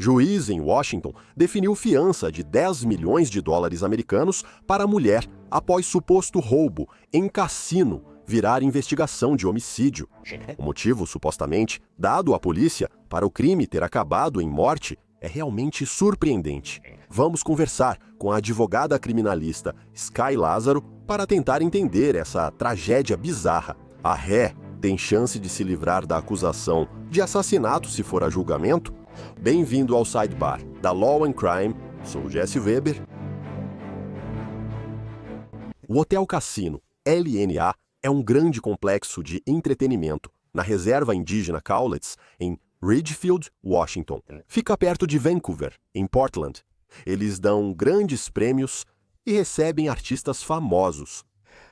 Juiz em Washington definiu fiança de 10 milhões de dólares americanos para a mulher após suposto roubo em cassino virar investigação de homicídio. O motivo, supostamente, dado à polícia para o crime ter acabado em morte é realmente surpreendente. Vamos conversar com a advogada criminalista Sky Lázaro para tentar entender essa tragédia bizarra. A ré tem chance de se livrar da acusação de assassinato se for a julgamento? Bem-vindo ao Sidebar da Law and Crime. Sou Jesse Weber. O Hotel Cassino LNA é um grande complexo de entretenimento na reserva indígena Cowlitz, em Ridgefield, Washington. Fica perto de Vancouver, em Portland. Eles dão grandes prêmios e recebem artistas famosos.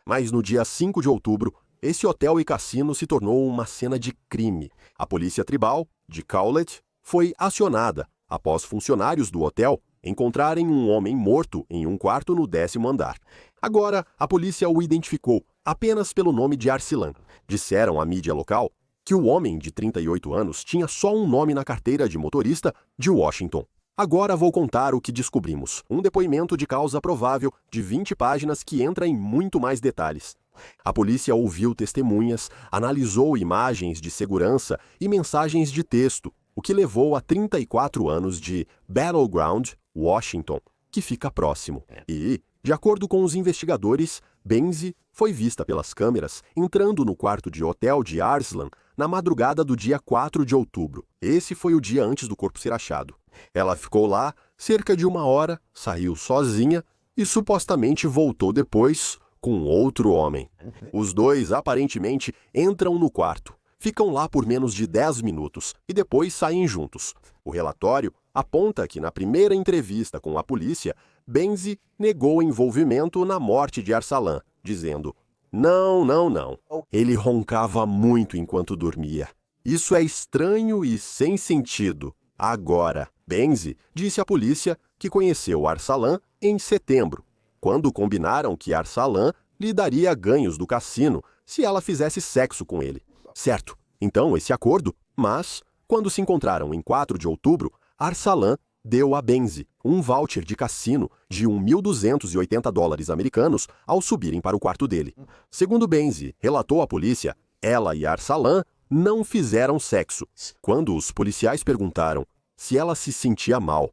Mas no dia 5 de outubro, esse hotel e cassino se tornou uma cena de crime. A polícia tribal de Cowlitz foi acionada após funcionários do hotel encontrarem um homem morto em um quarto no 10º andar. Agora, a polícia o identificou apenas pelo nome de Arsalan. Disseram à mídia local que o homem de 38 anos tinha só um nome na carteira de motorista de Washington. Agora vou contar o que descobrimos. Um depoimento de causa provável de 20 páginas que entra em muito mais detalhes. A polícia ouviu testemunhas, analisou imagens de segurança e mensagens de texto, o que levou a 34 anos de Battleground, Washington, que fica próximo. E, de acordo com os investigadores, Benzie foi vista pelas câmeras entrando no quarto de hotel de Arsalan na madrugada do dia 4 de outubro. Esse foi o dia antes do corpo ser achado. Ela ficou lá cerca de 1 hora, saiu sozinha e supostamente voltou depois com outro homem. Os dois aparentemente entram no quarto, ficam lá por menos de 10 minutos e depois saem juntos. O relatório aponta que na primeira entrevista com a polícia, Benzie negou envolvimento na morte de Arsalan, dizendo: Não. Ele roncava muito enquanto dormia. Isso é estranho e sem sentido. Agora, Benzie disse à polícia que conheceu Arsalan em setembro, quando combinaram que Arsalan lhe daria ganhos do cassino se ela fizesse sexo com ele. Certo, então esse acordo, mas, quando se encontraram em 4 de outubro, Arsalan deu a Benzie um voucher de cassino de 1.280 dólares americanos ao subirem para o quarto dele. Segundo Benzie relatou à polícia, ela e Arsalan não fizeram sexo. Quando os policiais perguntaram se ela se sentia mal,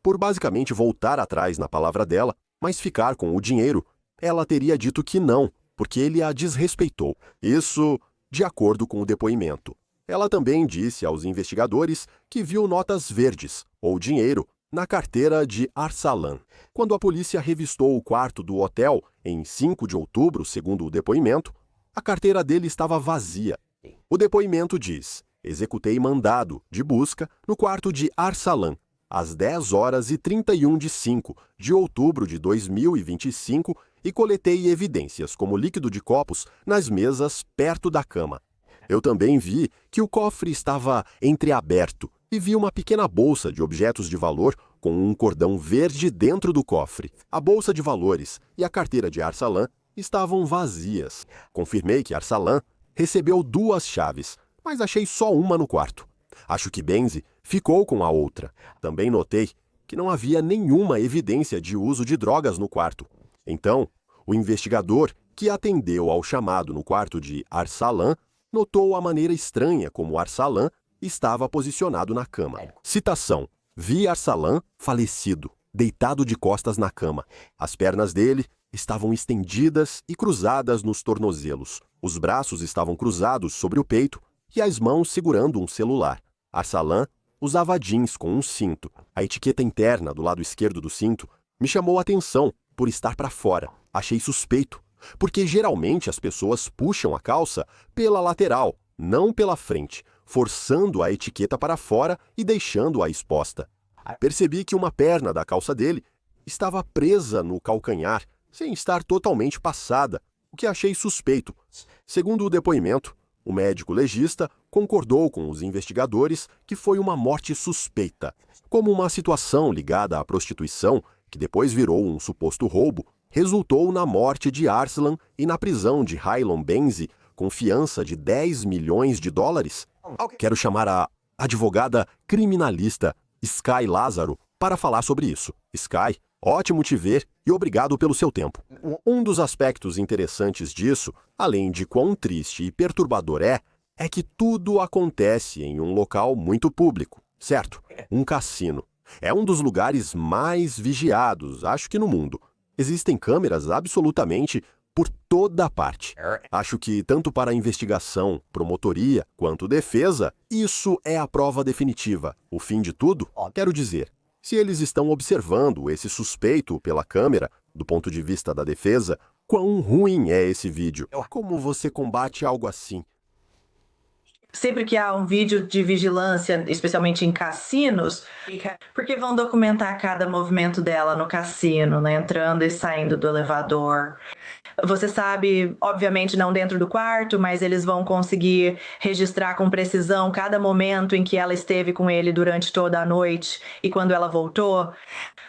por basicamente voltar atrás na palavra dela, mas ficar com o dinheiro, ela teria dito que não, porque ele a desrespeitou. Isso de acordo com o depoimento. Ela também disse aos investigadores que viu notas verdes, ou dinheiro, na carteira de Arsalan. Quando a polícia revistou o quarto do hotel em 5 de outubro, segundo o depoimento, a carteira dele estava vazia. O depoimento diz: executei mandado de busca no quarto de Arsalan, às 10h31 de 5 de outubro de 2025 e coletei evidências como líquido de copos nas mesas perto da cama. Eu também vi que o cofre estava entreaberto e vi uma pequena bolsa de objetos de valor com um cordão verde dentro do cofre. A bolsa de valores e a carteira de Arsalan estavam vazias. Confirmei que Arsalan recebeu 2 chaves, mas achei só uma no quarto. Acho que Benzie ficou com a outra. Também notei que não havia nenhuma evidência de uso de drogas no quarto. Então, o investigador que atendeu ao chamado no quarto de Arsalan notou a maneira estranha como Arsalan estava posicionado na cama. Citação: vi Arsalan falecido, deitado de costas na cama. As pernas dele estavam estendidas e cruzadas nos tornozelos. Os braços estavam cruzados sobre o peito e as mãos segurando um celular. Arsalan usava jeans com um cinto. A etiqueta interna do lado esquerdo do cinto me chamou a atenção por estar para fora. Achei suspeito, porque geralmente as pessoas puxam a calça pela lateral, não pela frente, forçando a etiqueta para fora e deixando-a exposta. Percebi que uma perna da calça dele estava presa no calcanhar, sem estar totalmente passada, o que achei suspeito. Segundo o depoimento, o médico legista concordou com os investigadores que foi uma morte suspeita. Como uma situação ligada à prostituição, que depois virou um suposto roubo, resultou na morte de Arsalan e na prisão de Hailon Benzie com fiança de 10 milhões de dólares? Quero chamar a advogada criminalista Sky Lázaro para falar sobre isso. Sky, ótimo te ver e obrigado pelo seu tempo. Um dos aspectos interessantes disso, além de quão triste e perturbador é que tudo acontece em um local muito público, certo? Um cassino. É um dos lugares mais vigiados, acho que no mundo. Existem câmeras absolutamente por toda parte. Acho que tanto para a investigação, promotoria, quanto defesa, isso é a prova definitiva. O fim de tudo, quero dizer, se eles estão observando esse suspeito pela câmera, do ponto de vista da defesa, quão ruim é esse vídeo? Como você combate algo assim? Sempre que há um vídeo de vigilância, especialmente em cassinos, porque vão documentar cada movimento dela no cassino, né? Entrando e saindo do elevador. Você sabe, obviamente não dentro do quarto, mas eles vão conseguir registrar com precisão cada momento em que ela esteve com ele durante toda a noite e quando ela voltou.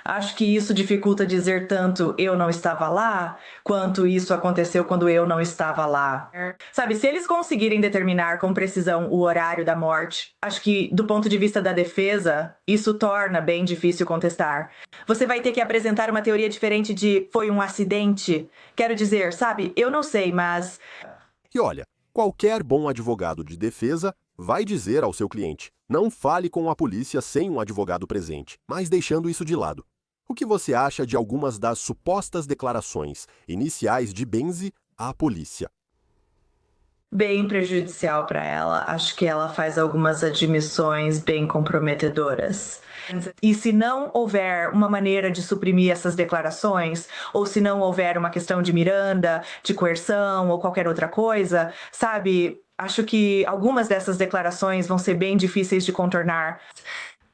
Acho que isso dificulta dizer tanto eu não estava lá, quanto isso aconteceu quando eu não estava lá. Sabe, se eles conseguirem determinar com precisão o horário da morte, acho que do ponto de vista da defesa, isso torna bem difícil contestar. Você vai ter que apresentar uma teoria diferente de foi um acidente. Quero dizer, sabe, eu não sei, mas... E olha, qualquer bom advogado de defesa vai dizer ao seu cliente, não fale com a polícia sem um advogado presente, mas deixando isso de lado. O que você acha de algumas das supostas declarações iniciais de Benzi à polícia? Bem prejudicial para ela. Acho que ela faz algumas admissões bem comprometedoras. E se não houver uma maneira de suprimir essas declarações, ou se não houver uma questão de Miranda, de coerção ou qualquer outra coisa, sabe, acho que algumas dessas declarações vão ser bem difíceis de contornar.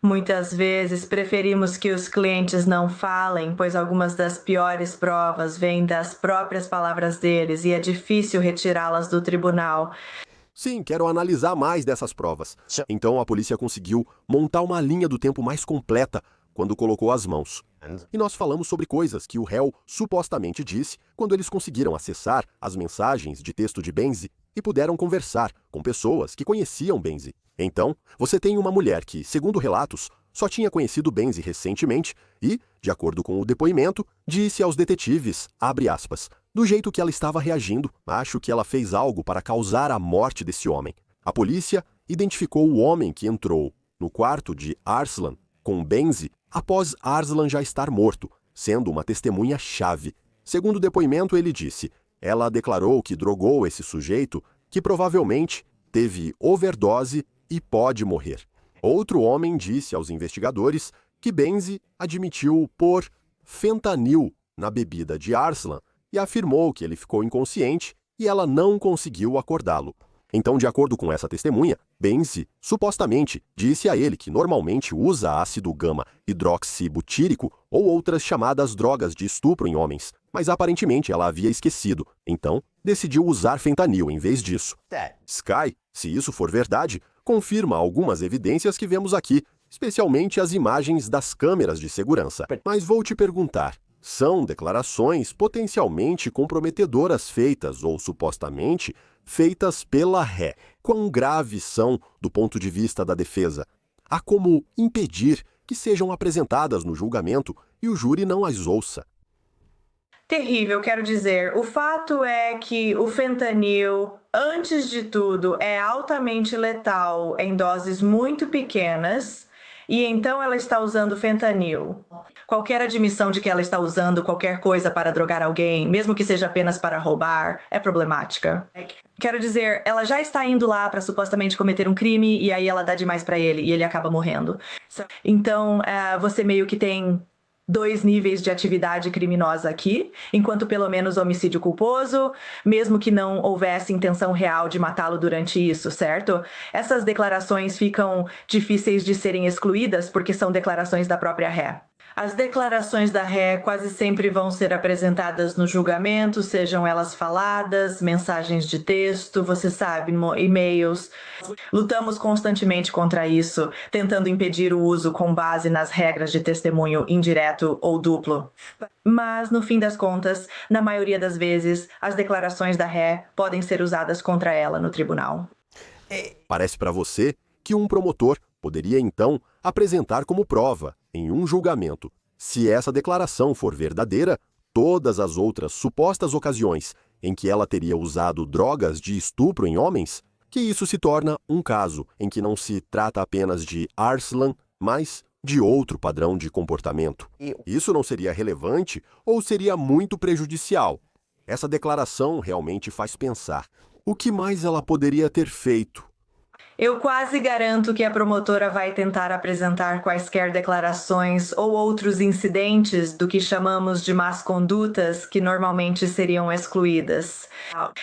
Muitas vezes preferimos que os clientes não falem, pois algumas das piores provas vêm das próprias palavras deles e é difícil retirá-las do tribunal. Sim, quero analisar mais dessas provas. Então a polícia conseguiu montar uma linha do tempo mais completa quando colocou as mãos. E nós falamos sobre coisas que o réu supostamente disse quando eles conseguiram acessar as mensagens de texto de Benzi e puderam conversar com pessoas que conheciam Benzi. Então, você tem uma mulher que, segundo relatos, só tinha conhecido Benzi recentemente e, de acordo com o depoimento, disse aos detetives, abre aspas, do jeito que ela estava reagindo, acho que ela fez algo para causar a morte desse homem. A polícia identificou o homem que entrou no quarto de Arslan com Benzi após Arslan já estar morto, sendo uma testemunha-chave. Segundo o depoimento, ele disse, ela declarou que drogou esse sujeito que provavelmente teve overdose e pode morrer. Outro homem disse aos investigadores que Benzi admitiu pôr fentanil na bebida de Arslan e afirmou que ele ficou inconsciente e ela não conseguiu acordá-lo. Então, de acordo com essa testemunha, Benzi supostamente disse a ele que normalmente usa ácido gama-hidroxibutírico ou outras chamadas drogas de estupro em homens, mas aparentemente ela havia esquecido, então decidiu usar fentanil em vez disso. Sky, se isso for verdade, confirma algumas evidências que vemos aqui, especialmente as imagens das câmeras de segurança. Mas vou te perguntar, são declarações potencialmente comprometedoras feitas ou supostamente feitas pela ré. Quão graves são do ponto de vista da defesa? Há como impedir que sejam apresentadas no julgamento e o júri não as ouça. Terrível, quero dizer. O fato é que o fentanil, antes de tudo, é altamente letal em doses muito pequenas. E então ela está usando fentanil. Qualquer admissão de que ela está usando qualquer coisa para drogar alguém, mesmo que seja apenas para roubar, é problemática. Quero dizer, ela já está indo lá para supostamente cometer um crime e aí ela dá demais para ele e ele acaba morrendo. Então, você meio que tem dois níveis de atividade criminosa aqui, enquanto pelo menos homicídio culposo, mesmo que não houvesse intenção real de matá-lo durante isso, certo? Essas declarações ficam difíceis de serem excluídas porque são declarações da própria ré. As declarações da ré quase sempre vão ser apresentadas no julgamento, sejam elas faladas, mensagens de texto, você sabe, e-mails. Lutamos constantemente contra isso, tentando impedir o uso com base nas regras de testemunho indireto ou duplo. Mas, no fim das contas, na maioria das vezes, as declarações da ré podem ser usadas contra ela no tribunal. Parece para você que um promotor poderia então apresentar como prova, em um julgamento. Se essa declaração for verdadeira, todas as outras supostas ocasiões em que ela teria usado drogas de estupro em homens, que isso se torna um caso em que não se trata apenas de Arslan, mas de outro padrão de comportamento. Isso não seria relevante ou seria muito prejudicial? Essa declaração realmente faz pensar. O que mais ela poderia ter feito? Eu quase garanto que a promotora vai tentar apresentar quaisquer declarações ou outros incidentes do que chamamos de más condutas que normalmente seriam excluídas.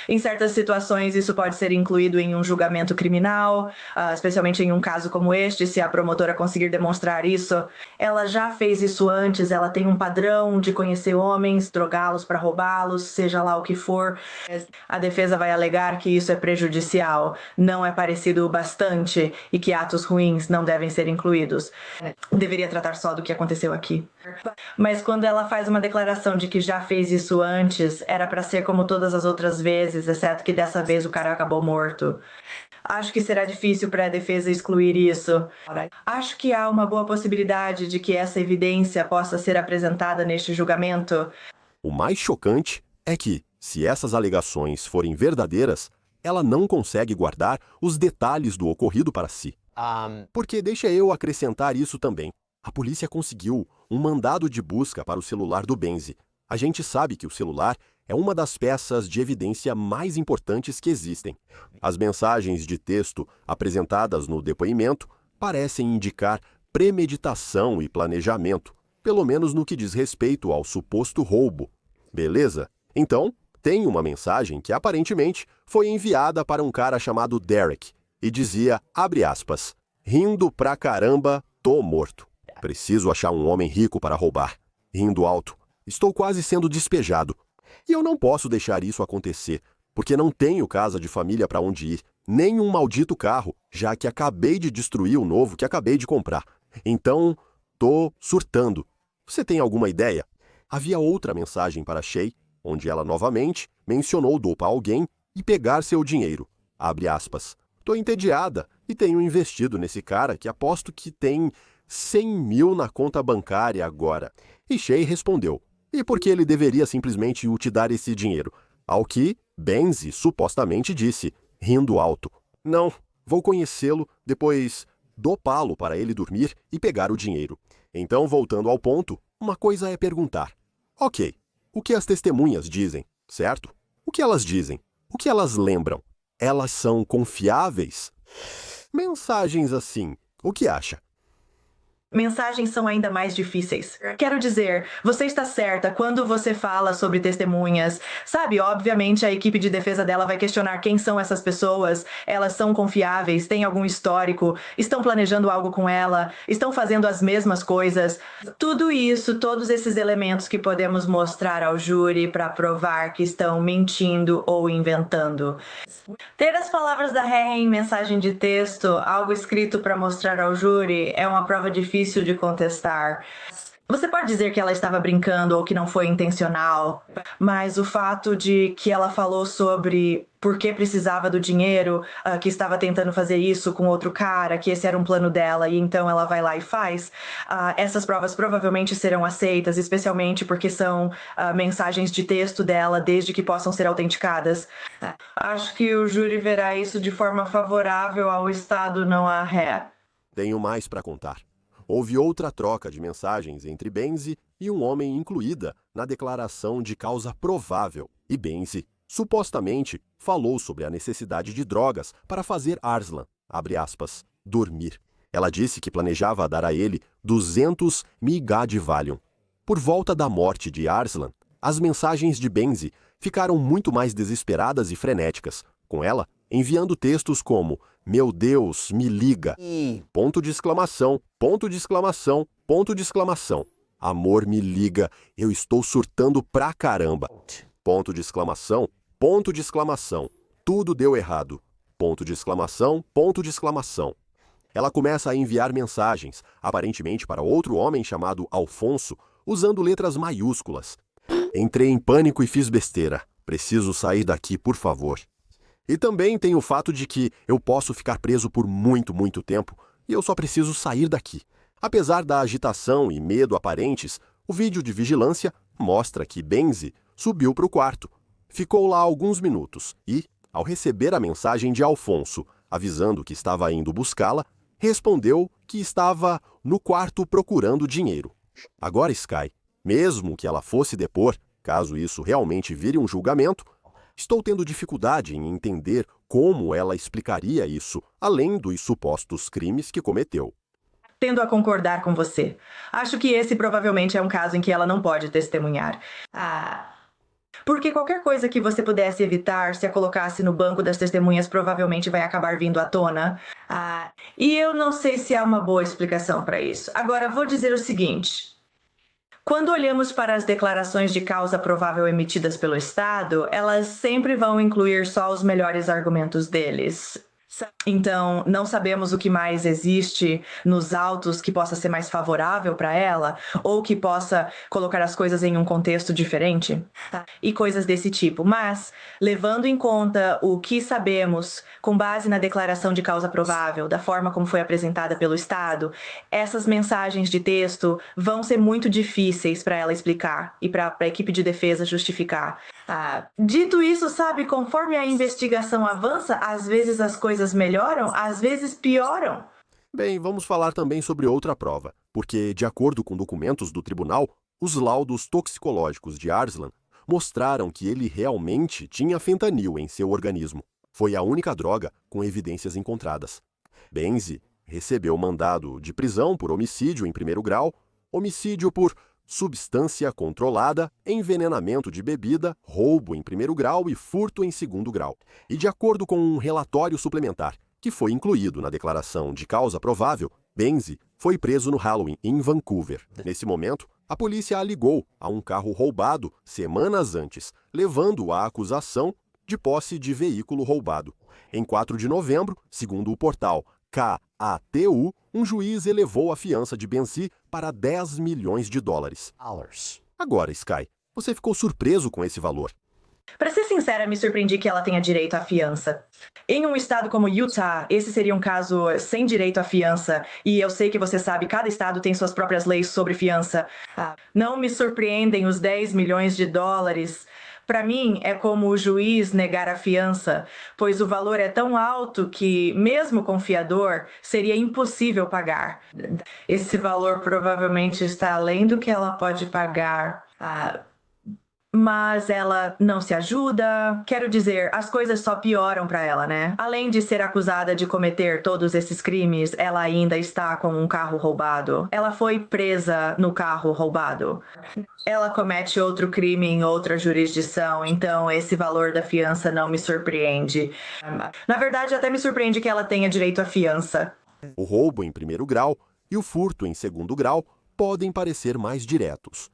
Em certas situações, isso pode ser incluído em um julgamento criminal, especialmente em um caso como este, se a promotora conseguir demonstrar isso. Ela já fez isso antes, ela tem um padrão de conhecer homens, drogá-los para roubá-los, seja lá o que for. A defesa vai alegar que isso é prejudicial, não é parecido bastante e que atos ruins não devem ser incluídos. Deveria tratar só do que aconteceu aqui. Mas quando ela faz uma declaração de que já fez isso antes, era para ser como todas as outras vezes, exceto que dessa vez o cara acabou morto. Acho que será difícil para a defesa excluir isso. Acho que há uma boa possibilidade de que essa evidência possa ser apresentada neste julgamento. O mais chocante é que, se essas alegações forem verdadeiras, ela não consegue guardar os detalhes do ocorrido para si. Porque deixa eu acrescentar isso também. A polícia conseguiu um mandado de busca para o celular do Benzi. A gente sabe que o celular é uma das peças de evidência mais importantes que existem. As mensagens de texto apresentadas no depoimento parecem indicar premeditação e planejamento, pelo menos no que diz respeito ao suposto roubo. Beleza? Então, tem uma mensagem que aparentemente foi enviada para um cara chamado Derek e dizia, abre aspas, rindo pra caramba, tô morto. Preciso achar um homem rico para roubar. Rindo alto. Estou quase sendo despejado. E eu não posso deixar isso acontecer, porque não tenho casa de família para onde ir, nem um maldito carro, já que acabei de destruir o novo que acabei de comprar. Então, tô surtando. Você tem alguma ideia? Havia outra mensagem para Shay, onde ela novamente mencionou dopar alguém e pegar seu dinheiro. Abre aspas. Tô entediada e tenho investido nesse cara que aposto que tem 100 mil na conta bancária agora. E Shay respondeu, e por que ele deveria simplesmente te dar esse dinheiro? Ao que Benzi supostamente disse, rindo alto, não, vou conhecê-lo, depois dopá-lo para ele dormir e pegar o dinheiro. Então, voltando ao ponto, uma coisa é perguntar, ok, o que as testemunhas dizem, certo? O que elas dizem? O que elas lembram? Elas são confiáveis? Mensagens assim, o que acha? Mensagens são ainda mais difíceis. Quero dizer, você está certa quando você fala sobre testemunhas. Sabe, obviamente a equipe de defesa dela vai questionar quem são essas pessoas, elas são confiáveis, têm algum histórico, estão planejando algo com ela, estão fazendo as mesmas coisas. Tudo isso, todos esses elementos que podemos mostrar ao júri para provar que estão mentindo ou inventando. Ter as palavras da Ré em mensagem de texto, algo escrito para mostrar ao júri, é uma prova difícil de contestar. Você pode dizer que ela estava brincando ou que não foi intencional, mas o fato de que ela falou sobre por que precisava do dinheiro, que estava tentando fazer isso com outro cara, que esse era um plano dela e então ela vai lá e faz, essas provas provavelmente serão aceitas, especialmente porque são mensagens de texto dela, desde que possam ser autenticadas. Acho que o júri verá isso de forma favorável ao Estado, não à Ré. Tenho mais para contar. Houve outra troca de mensagens entre Benzi e um homem incluída na declaração de causa provável, e Benzi, supostamente, falou sobre a necessidade de drogas para fazer Arslan, abre aspas, dormir. Ela disse que planejava dar a ele 200 migá de Valium. Por volta da morte de Arslan, as mensagens de Benzi ficaram muito mais desesperadas e frenéticas, com ela enviando textos como meu Deus, me liga, ponto de exclamação, ponto de exclamação, ponto de exclamação. Amor, me liga, eu estou surtando pra caramba. Ponto de exclamação, ponto de exclamação. Tudo deu errado. Ponto de exclamação, ponto de exclamação. Ela começa a enviar mensagens, aparentemente para outro homem chamado Alfonso, usando letras maiúsculas. Entrei em pânico e fiz besteira. Preciso sair daqui, por favor. E também tem o fato de que eu posso ficar preso por muito tempo, e eu só preciso sair daqui. Apesar da agitação e medo aparentes, o vídeo de vigilância mostra que Benzi subiu para o quarto. Ficou lá alguns minutos e, ao receber a mensagem de Alfonso, avisando que estava indo buscá-la, respondeu que estava no quarto procurando dinheiro. Agora, Sky, mesmo que ela fosse depor, caso isso realmente vire um julgamento, estou tendo dificuldade em entender como ela explicaria isso, além dos supostos crimes que cometeu. Tendo a concordar com você. Acho que esse provavelmente é um caso em que ela não pode testemunhar. Porque qualquer coisa que você pudesse evitar se a colocasse no banco das testemunhas provavelmente vai acabar vindo à tona. E eu não sei se há uma boa explicação para isso. Agora, vou dizer o seguinte. Quando olhamos para as declarações de causa provável emitidas pelo Estado, elas sempre vão incluir só os melhores argumentos deles. Então, não sabemos o que mais existe nos autos que possa ser mais favorável para ela ou que possa colocar as coisas em um contexto diferente e coisas desse tipo. Mas, levando em conta o que sabemos com base na declaração de causa provável, da forma como foi apresentada pelo Estado, essas mensagens de texto vão ser muito difíceis para ela explicar e para a equipe de defesa justificar. Dito isso, sabe, conforme a investigação avança, às vezes as coisas melhoram, às vezes pioram. Bem, vamos falar também sobre outra prova, porque, de acordo com documentos do tribunal, os laudos toxicológicos de Arslan mostraram que ele realmente tinha fentanil em seu organismo. Foi a única droga com evidências encontradas. Benzi recebeu mandado de prisão por homicídio em primeiro grau, homicídio por substância controlada, envenenamento de bebida, roubo em primeiro grau e furto em segundo grau. E de acordo com um relatório suplementar, que foi incluído na declaração de causa provável, Benzi foi preso no Halloween, em Vancouver. Nesse momento, a polícia a ligou a um carro roubado semanas antes, levando à acusação de posse de veículo roubado. Em 4 de novembro, segundo o portal KATU, um juiz elevou a fiança de Benzi para 10 milhões de dólares. Agora, Sky, você ficou surpreso com esse valor? Para ser sincera, me surpreendi que ela tenha direito à fiança. Em um estado como Utah, esse seria um caso sem direito à fiança, e eu sei que você sabe, cada estado tem suas próprias leis sobre fiança. Não me surpreendem os 10 milhões de dólares. Para mim, é como o juiz negar a fiança, pois o valor é tão alto que, mesmo com fiador, seria impossível pagar. Esse valor provavelmente está além do que ela pode pagar. Mas ela não se ajuda. Quero dizer, as coisas só pioram para ela, né? Além de ser acusada de cometer todos esses crimes, ela ainda está com um carro roubado. Ela foi presa no carro roubado. Ela comete outro crime em outra jurisdição, então esse valor da fiança não me surpreende. Na verdade, até me surpreende que ela tenha direito à fiança. O roubo em primeiro grau e o furto em segundo grau podem parecer mais diretos.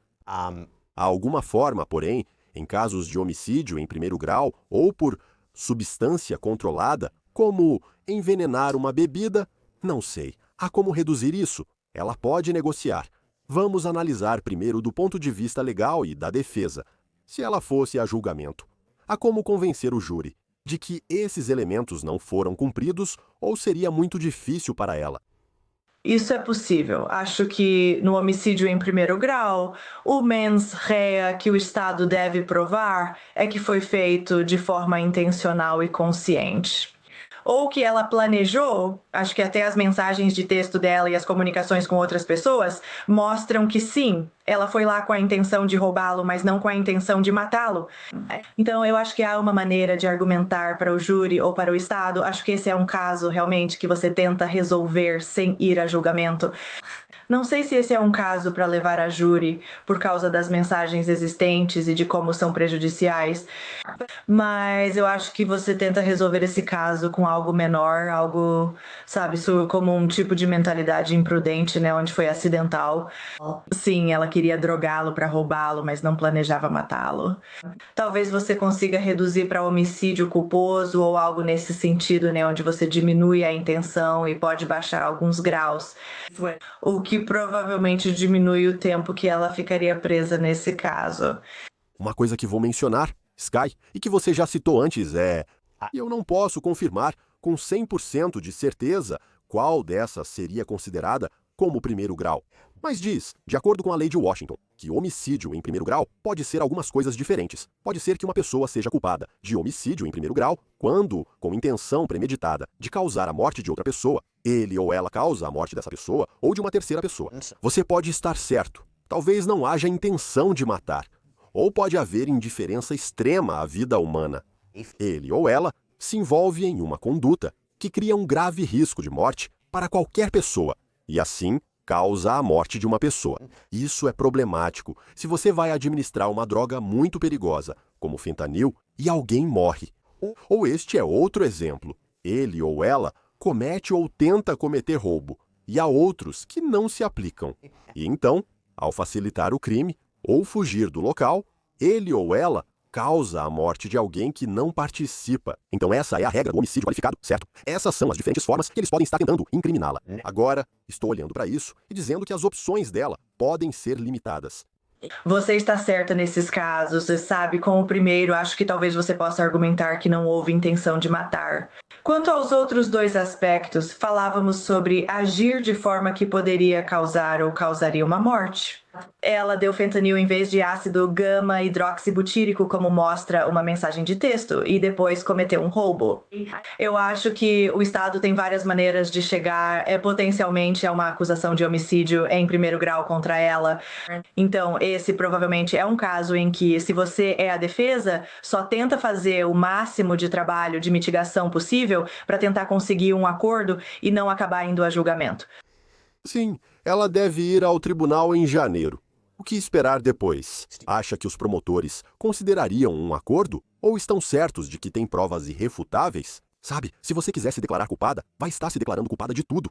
Há alguma forma, porém, em casos de homicídio em primeiro grau ou por substância controlada, como envenenar uma bebida? Não sei. Há como reduzir isso? Ela pode negociar. Vamos analisar primeiro do ponto de vista legal e da defesa. Se ela fosse a julgamento, há como convencer o júri de que esses elementos não foram cumpridos ou seria muito difícil para ela? Isso é possível. Acho que no homicídio em primeiro grau, o mens rea que o Estado deve provar é que foi feito de forma intencional e consciente. Ou que ela planejou, acho que até as mensagens de texto dela e as comunicações com outras pessoas mostram que sim, ela foi lá com a intenção de roubá-lo, mas não com a intenção de matá-lo. Então eu acho que há uma maneira de argumentar para o júri ou para o Estado. Acho que esse é um caso realmente que você tenta resolver sem ir a julgamento. Não sei se esse é um caso para levar a júri por causa das mensagens existentes e de como são prejudiciais, mas eu acho que você tenta resolver esse caso com algo menor, algo, sabe, como um tipo de mentalidade imprudente, né, onde foi acidental. Sim, ela queria drogá-lo para roubá-lo, mas não planejava matá-lo. Talvez você consiga reduzir para homicídio culposo ou algo nesse sentido, né, onde você diminui a intenção e pode baixar alguns graus. O que provavelmente diminui o tempo que ela ficaria presa nesse caso. Uma coisa que vou mencionar, Sky, e que você já citou antes e eu não posso confirmar com 100% de certeza qual dessas seria considerada como primeiro grau. Mas diz, de acordo com a lei de Washington, que homicídio em primeiro grau pode ser algumas coisas diferentes. Pode ser que uma pessoa seja culpada de homicídio em primeiro grau quando, com intenção premeditada de causar a morte de outra pessoa, ele ou ela causa a morte dessa pessoa ou de uma terceira pessoa. Você pode estar certo. Talvez não haja intenção de matar. Ou pode haver indiferença extrema à vida humana. Ele ou ela se envolve em uma conduta que cria um grave risco de morte para qualquer pessoa e, assim, causa a morte de uma pessoa. Isso é problemático se você vai administrar uma droga muito perigosa, como fentanil, e alguém morre. Ou este é outro exemplo. Ele ou ela comete ou tenta cometer roubo, e há outros que não se aplicam. E então, ao facilitar o crime ou fugir do local, ele ou ela causa a morte de alguém que não participa. Então essa é a regra do homicídio qualificado, certo? Essas são as diferentes formas que eles podem estar tentando incriminá-la. Agora, estou olhando para isso e dizendo que as opções dela podem ser limitadas. Você está certa nesses casos, você sabe, com o primeiro, acho que talvez você possa argumentar que não houve intenção de matar. Quanto aos outros dois aspectos, falávamos sobre agir de forma que poderia causar ou causaria uma morte. Ela deu fentanil em vez de ácido gama-hidroxibutírico, como mostra uma mensagem de texto, e depois cometeu um roubo. Eu acho que o Estado tem várias maneiras de chegar potencialmente a uma acusação de homicídio em primeiro grau contra ela. Então, esse provavelmente é um caso em que, se você é a defesa, só tenta fazer o máximo de trabalho de mitigação possível para tentar conseguir um acordo e não acabar indo a julgamento. Sim, ela deve ir ao tribunal em janeiro. O que esperar depois? Acha que os promotores considerariam um acordo? Ou estão certos de que tem provas irrefutáveis? Sabe, se você quiser se declarar culpada, vai estar se declarando culpada de tudo.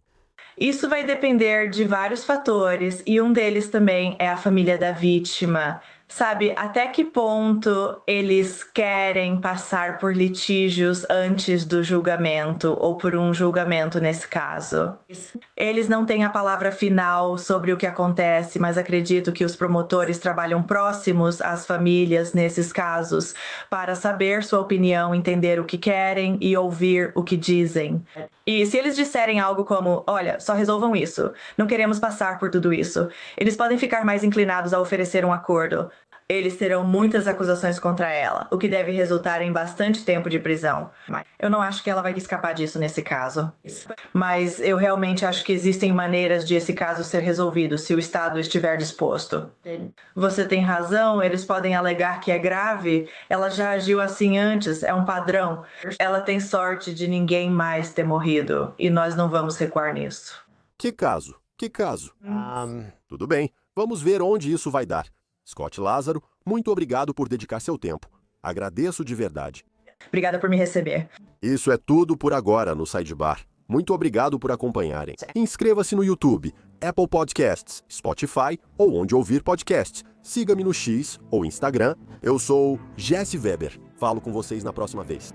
Isso vai depender de vários fatores, e um deles também é a família da vítima. Sabe, até que ponto eles querem passar por litígios antes do julgamento, ou por um julgamento nesse caso. Eles não têm a palavra final sobre o que acontece, mas acredito que os promotores trabalham próximos às famílias nesses casos para saber sua opinião, entender o que querem e ouvir o que dizem. E se eles disserem algo como, olha, só resolvam isso, não queremos passar por tudo isso, eles podem ficar mais inclinados a oferecer um acordo. Eles terão muitas acusações contra ela, o que deve resultar em bastante tempo de prisão. Eu não acho que ela vai escapar disso nesse caso. Mas eu realmente acho que existem maneiras de esse caso ser resolvido, se o Estado estiver disposto. Você tem razão, eles podem alegar que é grave. Ela já agiu assim antes, é um padrão. Ela tem sorte de ninguém mais ter morrido, e nós não vamos recuar nisso. Que caso? Que caso? Tudo bem, vamos ver onde isso vai dar. Scott Lázaro, muito obrigado por dedicar seu tempo. Agradeço de verdade. Obrigada por me receber. Isso é tudo por agora no Sidebar. Muito obrigado por acompanharem. Inscreva-se no YouTube, Apple Podcasts, Spotify ou onde ouvir podcasts. Siga-me no X ou Instagram. Eu sou Jesse Weber. Falo com vocês na próxima vez.